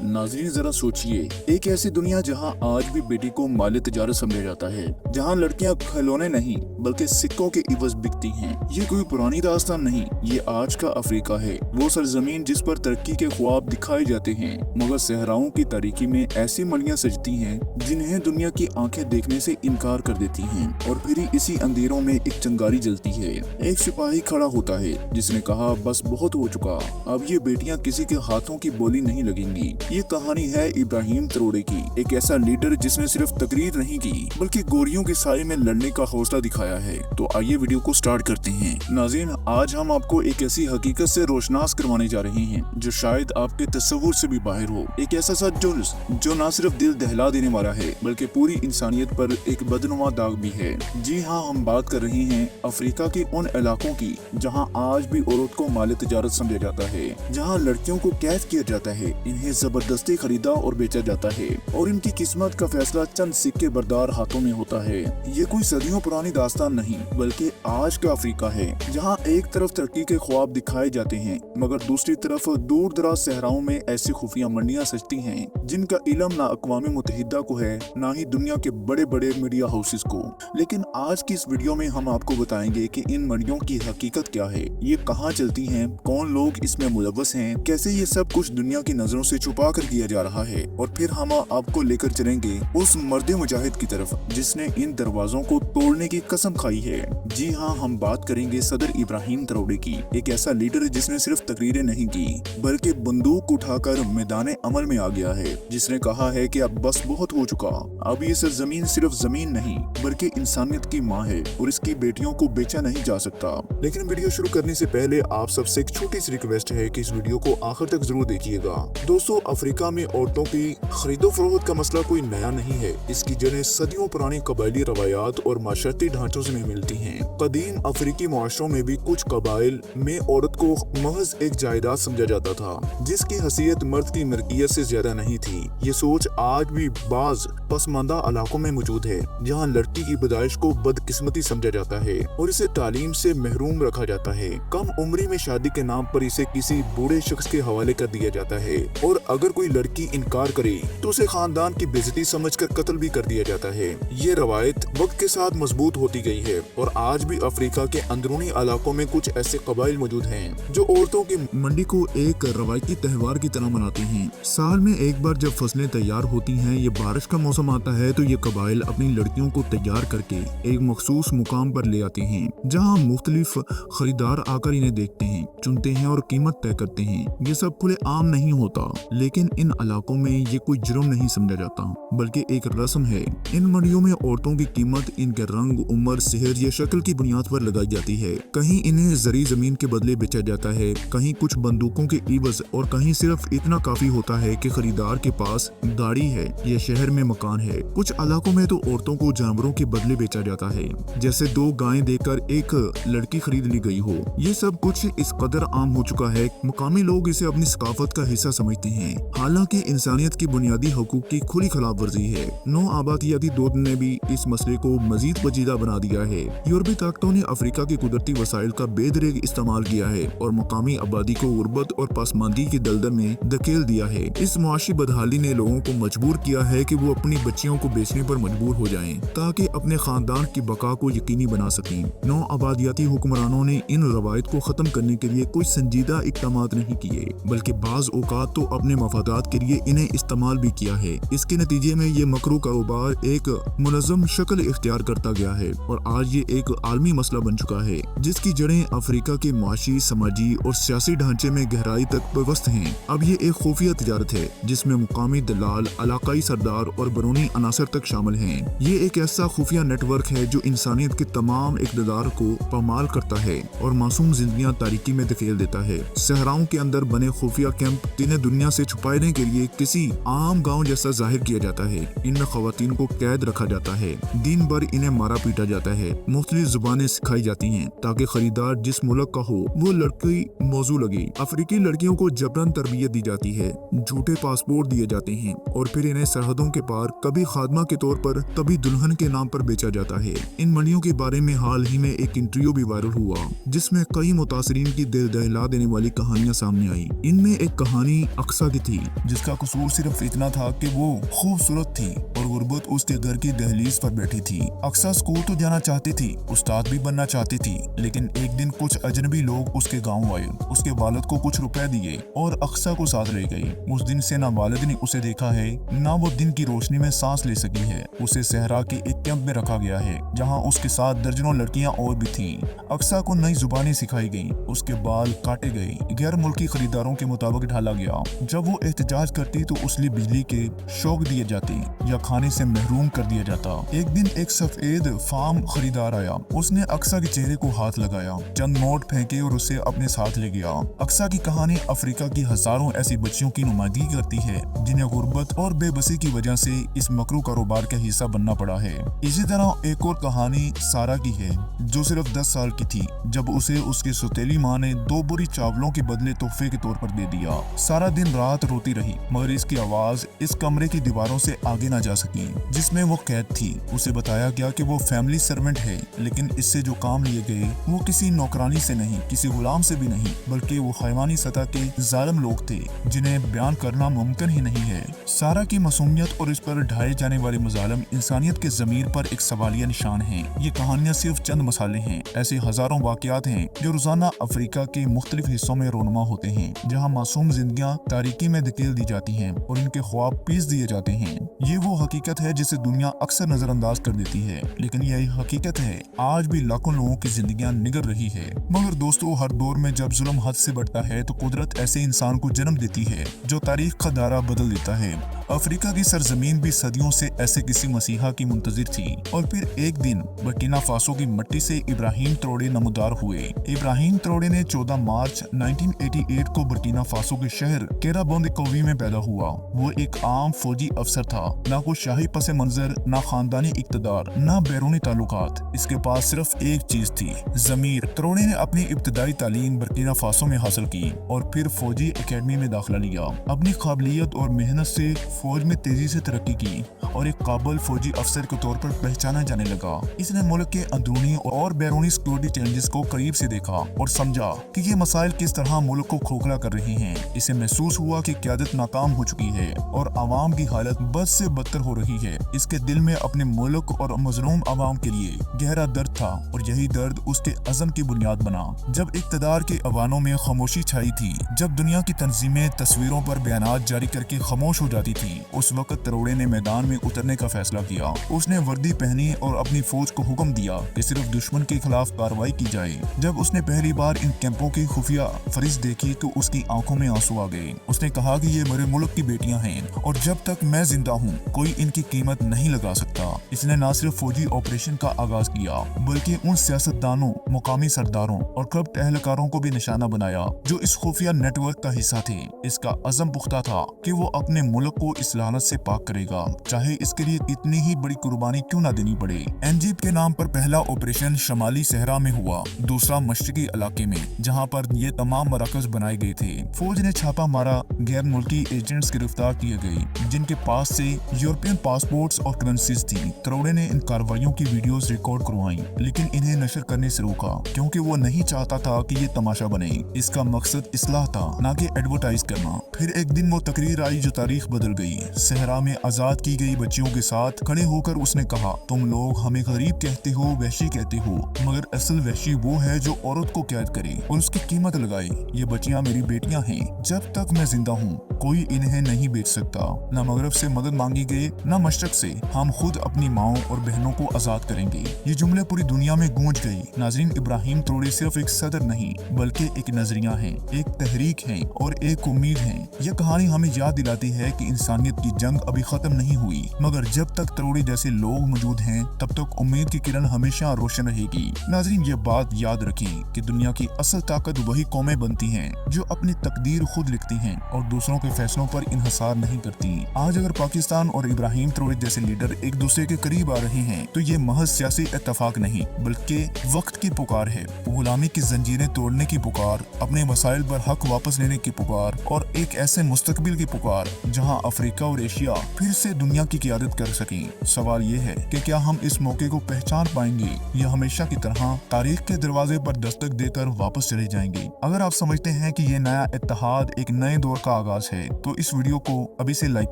नाज़रीन जरा सोचिए, एक ऐसी दुनिया जहां आज भी बेटी को माले तिजारत समझा जाता है, जहां लड़कियां खिलौने नहीं बल्कि सिक्कों के इवज बिकती हैं। ये कोई पुरानी दास्तान नहीं, ये आज का अफ्रीका है, वो सरजमीन जिस पर तरक्की के ख्वाब दिखाए जाते हैं, मगर सहराओं की तारीकी में ऐसी मलियां सजती हैं जिन्हें दुनिया की आंखें देखने से इनकार कर देती हैं। और फिर इसी अंधेरों में एक चिंगारी जलती है। एक सिपाही खड़ा होता है जिसने कहा, बस बहुत हो चुका, अब ये बेटियां किसी के हाथों की बोली नहीं लगेंगी। ये कहानी है इब्राहिम ट्रोडे की, एक ऐसा लीडर जिसने सिर्फ तकरीर नहीं की बल्कि गोरियों के साए में लड़ने का हौसला दिखाया है। तो आइए वीडियो को स्टार्ट करते हैं। नाज़रीन, आज हम आपको एक ऐसी हकीकत से रोशनास करवाने जा रहे हैं जो शायद आपके तस्वुर से भी बाहर हो। एक ऐसा सच जो न सिर्फ दिल दहला देने वाला है बल्कि पूरी इंसानियत पर एक बदनुमा दाग भी है। जी हाँ, हम बात कर रहे हैं अफ्रीका के उन इलाकों की जहाँ आज भी औरत को माले तिजारत समझा जाता है, जहाँ लड़कियों को कैद किया जाता है, इन्हें जबरदस्ती खरीदा और बेचा जाता है और इनकी किस्मत का फैसला चंद सिक्के बरदार हाथों में होता है। ये कोई सदियों पुरानी दास्तान नहीं बल्कि आज का अफ्रीका है, जहाँ एक तरफ तरक्की के ख्वाब दिखाए जाते हैं मगर दूसरी तरफ दूर दराज सहराओं में ऐसी खुफिया मंडियां सजती हैं जिनका इल्म ना अक़वाम मुत्तहिदा को है ना ही दुनिया के बड़े बड़े मीडिया हाउसेस को। लेकिन आज की इस वीडियो में हम आपको बताएंगे कि इन मंडियों की हकीकत क्या है, ये कहाँ चलती हैं, कौन लोग इसमें मुलव्वस हैं, कैसे ये सब कुछ दुनिया की नजरों से छुपा कर किया जा रहा है। और फिर हम आपको लेकर चलेंगे उस मर्द मुजाहिद की तरफ जिसने इन दरवाजों को तोड़ने की कसम खाई है। जी हाँ, हम बात करेंगे सदर इब्राहिम ट्रोडे की, एक ऐसा लीडर जिसने सिर्फ तकरीरें नहीं की बल्कि बंदूक उठाकर मैदान अमल में आ गया है, जिसने कहा है कि अब बस बहुत हो चुका, अब ये सरजमीन सिर्फ जमीन नहीं बल्कि इंसानियत की माँ है और इसकी बेटियों को बेचा नहीं जा सकता। लेकिन वीडियो शुरू करने से पहले आप सबसे एक छोटी सी रिक्वेस्ट है कि इस वीडियो को आखिर तक जरूर देखिएगा। दोस्तों, अफ्रीका में औरतों की खरीदो फरोख्त का मसला कोई नया नहीं है। इसकी जड़ें सदियों पुरानी कबायली रवायात और माशरती ढांचों से मिलती हैं। कदीम अफ्रीकी मुआशरों में भी कुछ कबाइल में औरत को महज एक जायदाद समझा जाता था जिसकी हैसियत मर्द की मिल्कियत से ज्यादा नहीं थी। ये सोच आज भी बाज पसमानदा इलाकों में मौजूद है जहाँ लड़की की पैदाइश को बदकिस्मती समझा जाता है और इसे तालीम से महरूम रखा जाता है। कम उम्री में शादी के नाम पर इसे किसी बूढ़े शख्स के हवाले कर दिया जाता है और अगर कोई लड़की इनकार करे तो उसे खानदान की बेइज्जती समझकर कत्ल भी कर दिया जाता है। ये रवायत वक्त के साथ मजबूत होती गई है और आज भी अफ्रीका के अंदरूनी इलाकों में कुछ ऐसे कबाइल मौजूद हैं जो औरतों की मंडी को एक रवायती त्योहार की तरह मनाते हैं। साल में एक बार जब फसलें तैयार होती हैं, ये बारिश का मौसम आता है तो ये कबाइल अपनी लड़कियों को तैयार करके एक मखसूस मुकाम पर ले आते हैं जहाँ मुख्तलिफ खरीदार आकर इन्हें देखते हैं, चुनते हैं और कीमत तय करते हैं। ये सब खुले आम नहीं होता, लेकिन इन इलाकों में ये कोई जुर्म नहीं समझा जाता बल्कि एक रस्म है। इन मंडियों में औरतों की कीमत इनके रंग, उम्र, सेहत या शक्ल की बुनियाद पर लगाई जाती है। कहीं इन्हें जरी जमीन के बदले बेचा जाता है, कहीं कुछ बंदूकों के इवज और कहीं सिर्फ इतना काफी होता है कि खरीदार के पास गाड़ी है या शहर में मकान है। कुछ इलाकों में तो औरतों को जानवरों के बदले बेचा जाता है, जैसे 2 गायें देकर एक लड़की खरीद ली गई हो। ये सब कुछ इस कदर आम हो चुका है, मुकामी लोग इसे अपनी सकाफत का हिस्सा समझते हैं, हालांकि इंसानियत की बुनियादी हकूक की खुली खिलाफ वर्जी है। नौ आबादियाती दौर ने भी इस मसले को मजीद पेचीदा बना दिया है। यूरोपीय ताकतों ने अफ्रीका के कुदरती वसाइल का बेदरेग इस्तेमाल किया है और मकामी आबादी को गुर्बत और पासमानदी की दलदल में धकेल दिया है। इस मुआशी बदहाली ने लोगों को मजबूर किया है कि वो अपनी बच्चियों को बेचने पर मजबूर हो जाएं ताकि अपने खानदान की बका को यकीनी बना सकें। नौ आबादियाती हुक्मरानों ने इन रवायत को खत्म करने के लिए कोई संजीदा इक़दामात नहीं किए बल्कि बाज औकात तो अपने मफादात के लिए इन्हें इस्तेमाल भी किया है। इसके नतीजे में ये मकरू कारोबार एक मुनज़्ज़म शक्ल इख्तियार करता गया है और आज ये एक आलमी मसला बन चुका है जिसकी जड़ें अफ्रीका के मुआशी, समाजी और सियासी ढांचे में गहराई तक पेवस्त हैं। अब ये एक खुफिया तिजारत है जिसमें मुकामी दलाल, इलाकाई सरदार और बैरूनी अनासर तक शामिल हैं। ये एक ऐसा खुफिया नेटवर्क है जो इंसानियत के तमाम इक़्तिदार को पामाल करता है और मासूम जिंदगियां तारीकी में धकेल देता है। सहराओं के अंदर बने खुफिया कैंप जिन्हें दुनिया से छुपाने के लिए किसी आम गाँव जैसा जाहिर किया जाता है। इनमें खवातीन को कैद रखा जाता है, दिन भर इन्हें मारा पीटा जाता है, मुख्तलिफ जुबानें सिखाई जाती हैं ताकि खरीदार जिस मुल्क का हो वो लड़की मौजू लगे। अफ्रीकी लड़कियों को जबरन तरबियत दी जाती है, झूठे पासपोर्ट दिए जाते हैं और फिर इन्हें सरहदों के पार कभी खादमा के तौर पर कभी दुल्हन के नाम पर बेचा जाता है। इन मंडियों के बारे में हाल ही में एक इंटरव्यू भी वायरल हुआ जिसमें कई मुतासरीन की दिल दहला देने वाली कहानियां सामने आई। इनमें एक कहानी अक्सा की थी जिसका कसूर सिर्फ इतना था कि वो खूबसूरत थी और गुर्बत उसके घर की दहलीज पर बैठी थी। अक्सा स्कूल तो जाना चाहती थी, उस्ताद भी बनना चाहती थी, लेकिन एक दिन कुछ अजनबी लोग उसके गांव आए, उसके वालिद को कुछ रुपए दिए और अक्सा को साथ ले गए। उस दिन से ना वालिद ने उसे देखा है, ना वो दिन की रोशनी में सांस ले सकी है। उसे सहरा के एक कैंप में रखा गया है जहाँ उसके साथ दर्जनों लड़कियां और भी थी। अक्सा को नई जुबानें सिखाई गई, उसके बाल काटे गए, गैर मुल्की खरीदारों के मुताबिक ढाला गया। जब वो एहतजाज करती तो उसलिए बिजली के शौक दिए जाते या खाने से महरूम कर दिया जाता। एक दिन एक सफेद फार्म खरीदार आया, उसने अक्सा के चेहरे को हाथ लगाया, चंद नोट फेंके और उसे अपने साथ ले गया। अक्सा की कहानी अफ्रीका की हजारों ऐसी बच्चियों की नुमाइंदगी करती है जिन्हें गुर्बत और बेबसी की वजह से इस मकरू कारोबार का हिस्सा बनना पड़ा है। इसी तरह एक और कहानी सारा की है जो सिर्फ 10 साल की थी जब उसे उसकी सौतेली माँ ने 2 बोरी चावलों के बदले तोहफे के तौर पर दे दिया। सारा दिन रात रोती रही मगर इसकी आवाज इस कमरे की दीवारों से आगे ना जा सकी जिसमें वो कैद थी। उसे बताया गया कि वो फैमिली सर्वेंट है, लेकिन इससे जो काम लिए गए वो किसी नौकरानी से नहीं, किसी गुलाम से भी नहीं, बल्कि वो हैवानी सतह के जालिम लोग थे जिन्हें बयान करना मुमकिन ही नहीं है। सारा की मासूमियत और इस पर ढाए जाने वाले मजालिम इंसानियत के ज़मीर पर एक सवालिया निशान है। ये कहानियाँ सिर्फ चंद मसाले हैं, ऐसे हजारों वाकयात हैं जो रोजाना अफ्रीका के मुख्तलिफ हिस्सों में रोनमा होते हैं, जहाँ मासूम जिंदगियाँ तारीकी में धकेल दी जाती हैं और इनके ख्वाब पीस दिए जाते हैं। ये वो हकीकत है जिसे दुनिया अक्सर नजरअंदाज कर देती है, लेकिन यही हकीकत है आज भी लाखों लोगों की जिंदगियां निगल रही है। मगर दोस्तों, हर दौर में जब जुल्म हद से बढ़ता है तो कुदरत ऐसे इंसान को जन्म देती है जो तारीख का दायरा बदल देता है। अफ्रीका की सरजमीन भी सदियों से ऐसे किसी मसीहा की मुंतजिर थी और फिर एक दिन बर्किना फासो की मिट्टी से इब्राहिम ट्रोडे नमूदार हुए। इब्राहिम ट्रोडे ने 14 मार्च 1988 को बर्किना फासो के शहर केराबोंदिकोवी में पैदा हुआ। वो एक आम फौजी अफसर था, ना कोई शाही पस मंजर, ना खानदानी इक्तदार, ना बैरूनी ताल्लुकात। इसके पास सिर्फ एक चीज थी, जमीर। ट्रोडे ने अपनी इब्तदाई तालीम बर्किना फासो में हासिल की और फिर फौजी एकेडमी में दाखिला लिया। अपनी काबिलियत और मेहनत से फौज में तेजी से तरक्की की और एक काबिल फौजी अफसर के तौर पर पहचाना जाने लगा। इसने मुल्क के अंदरूनी और बैरूनी सिक्योरिटी चैलेंजेस को करीब से देखा और समझा कि ये मसाइल किस तरह मुल्क को खोखला कर रहे हैं। इसे महसूस हुआ कि क़यादत नाकाम हो चुकी है और आवाम की हालत बद से बदतर हो रही है। इसके दिल में अपने मुल्क और मजलूम आवाम के लिए गहरा दर्द था और यही दर्द उसके अज़म की बुनियाद बना। जब इक़्तिदार के अवानों में खामोशी छाई थी, जब दुनिया की तंजीमें तस्वीरों पर बयानात जारी करके खामोश हो जाती थी, उस वक्त ट्रोडे ने मैदान में उतरने का फैसला किया। उसने वर्दी पहनी और अपनी फौज को हुक्म दिया कि सिर्फ दुश्मन के खिलाफ कार्रवाई की जाए। जब उसने पहली बार इन कैंपों की खुफिया फरिश देखी तो उसकी आंखों में आंसू आ गए। उसने कहा कि ये मेरे मुल्क की बेटियां हैं और जब तक मैं जिंदा हूँ कोई इनकी कीमत नहीं लगा सकता। इसने न सिर्फ फौजी ऑपरेशन का आगाज किया बल्कि उन सियासतदानों, मुकामी सरदारों और करप्ट एहलकारों को भी निशाना बनाया जो इस खुफिया नेटवर्क का हिस्सा थे। इसका अज़म पुख्ता था कि वो अपने मुल्क को इस लानत से पाक करेगा, चाहे इसके लिए इतनी ही बड़ी कुर्बानी क्यों ना देनी पड़े। एनजीप के नाम पर पहला ऑपरेशन शमाली सहरा में हुआ, दूसरा मशरकी इलाके में जहां पर ये तमाम मराकज बनाए गए थे। फौज ने छापा मारा, गैर मुल्की एजेंट्स गिरफ्तार किए गए जिनके पास से यूरोपियन पासपोर्ट्स और करेंसीज थी। ट्रोडे ने इन कार्रवाइयों की वीडियोस रिकॉर्ड करवाई, लेकिन इन्हें नशर करने से रोका क्योंकि वो नहीं चाहता था कि ये तमाशा बने। इसका मकसद इस्लाह था, ना कि एडवर्टाइज करना। फिर एक दिन वो तकरीर आई जो तारीख बदल गई। सहरा में आजाद की गई बच्चियों के साथ खड़े होकर उसने कहा, तुम लोग हमें गरीब कहते हो, वहशी कहते हो, मगर असल वहशी वो है जो औरत को कैद करे और उसकी कीमत लगाए। ये बच्चियां मेरी बेटियां हैं, जब तक मैं जिंदा हूँ कोई इन्हें नहीं बेच सकता। न मगरब से मदद मांगी गई, न मशरक से। हम खुद अपनी माओ और बहनों को आजाद करेंगे। ये जुमले पूरी दुनिया में गूंज गई। नाज़रीन, इब्राहिम ट्रोडे सिर्फ एक सदर नहीं बल्कि एक नजरिया है, एक तहरीक है और एक उम्मीद है। यह कहानी हमें याद दिलाती है कि इंसानियत की जंग अभी खत्म नहीं हुई, मगर जब तक ट्रोडे जैसे लोग मौजूद हैं तब तक उम्मीद की किरण हमेशा रोशन रहेगी। नाज़रीन, ये बात याद रखें कि दुनिया की असल ताकत वही कौमें बनती हैं जो अपनी तकदीर खुद लिखती हैं और दूसरों के फैसलों पर इन्हिसार नहीं करती। आज अगर पाकिस्तान और इब्राहिम ट्रोडे जैसे लीडर एक दूसरे के करीब आ रहे हैं तो ये महज सियासी इत्तेफाक नहीं बल्कि वक्त की पुकार है। गुलामी की जंजीरें तोड़ने की पुकार, अपने वसाइल पर हक वापस लेने की पुकार और एक ऐसे मुस्तकबिल की पुकार जहां अफ्रीका और एशिया फिर से दुनिया की क़यादत कर सकें। सवाल ये है कि क्या हम इस मौके को पहचान पाएंगे या हमेशा की तरह तारीख के दरवाजे पर दस्तक देकर वापस चले जाएंगे। अगर आप समझते हैं कि ये नया इत्तेहाद एक नए दौर का आगाज है है तो इस वीडियो को अभी से लाइक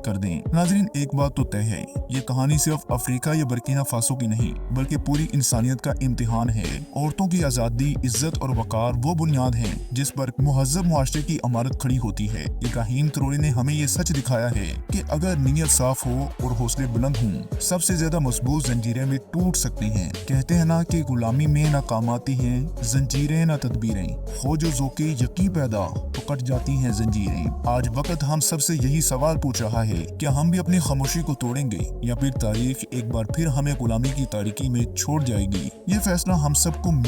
कर दें। नाजरीन, एक बात तो तय है, ये कहानी सिर्फ अफ्रीका या बर्किना फासो की नहीं बल्कि पूरी इंसानियत का इम्तिहान है। औरतों की आज़ादी, इज्जत और वकार वो बुनियाद है जिस पर मुहज़्ज़ब मुआशरे की इमारत खड़ी होती है। इब्राहिम ट्रोरे ने हमें ये सच दिखाया है कि अगर नीयत साफ हो और हौसले बुलंद हों, सबसे ज्यादा मजबूत जंजीरें भी टूट सकती हैं। कहते हैं ना कि गुलामी में ना काम आती हैं जंजीरें ना तदबीरें, हो जो ज़ोक़े यकीन पैदा तो कट जाती हैं जंजीरें। आज वक्त हम सबसे यही सवाल पूछ रहा है, क्या हम भी अपनी खामोशी को तोड़ेंगे या फिर तारीख एक बार फिर हमें गुलामी की तारीकी में छोड़ जाएगी? ये फैसला हम सबको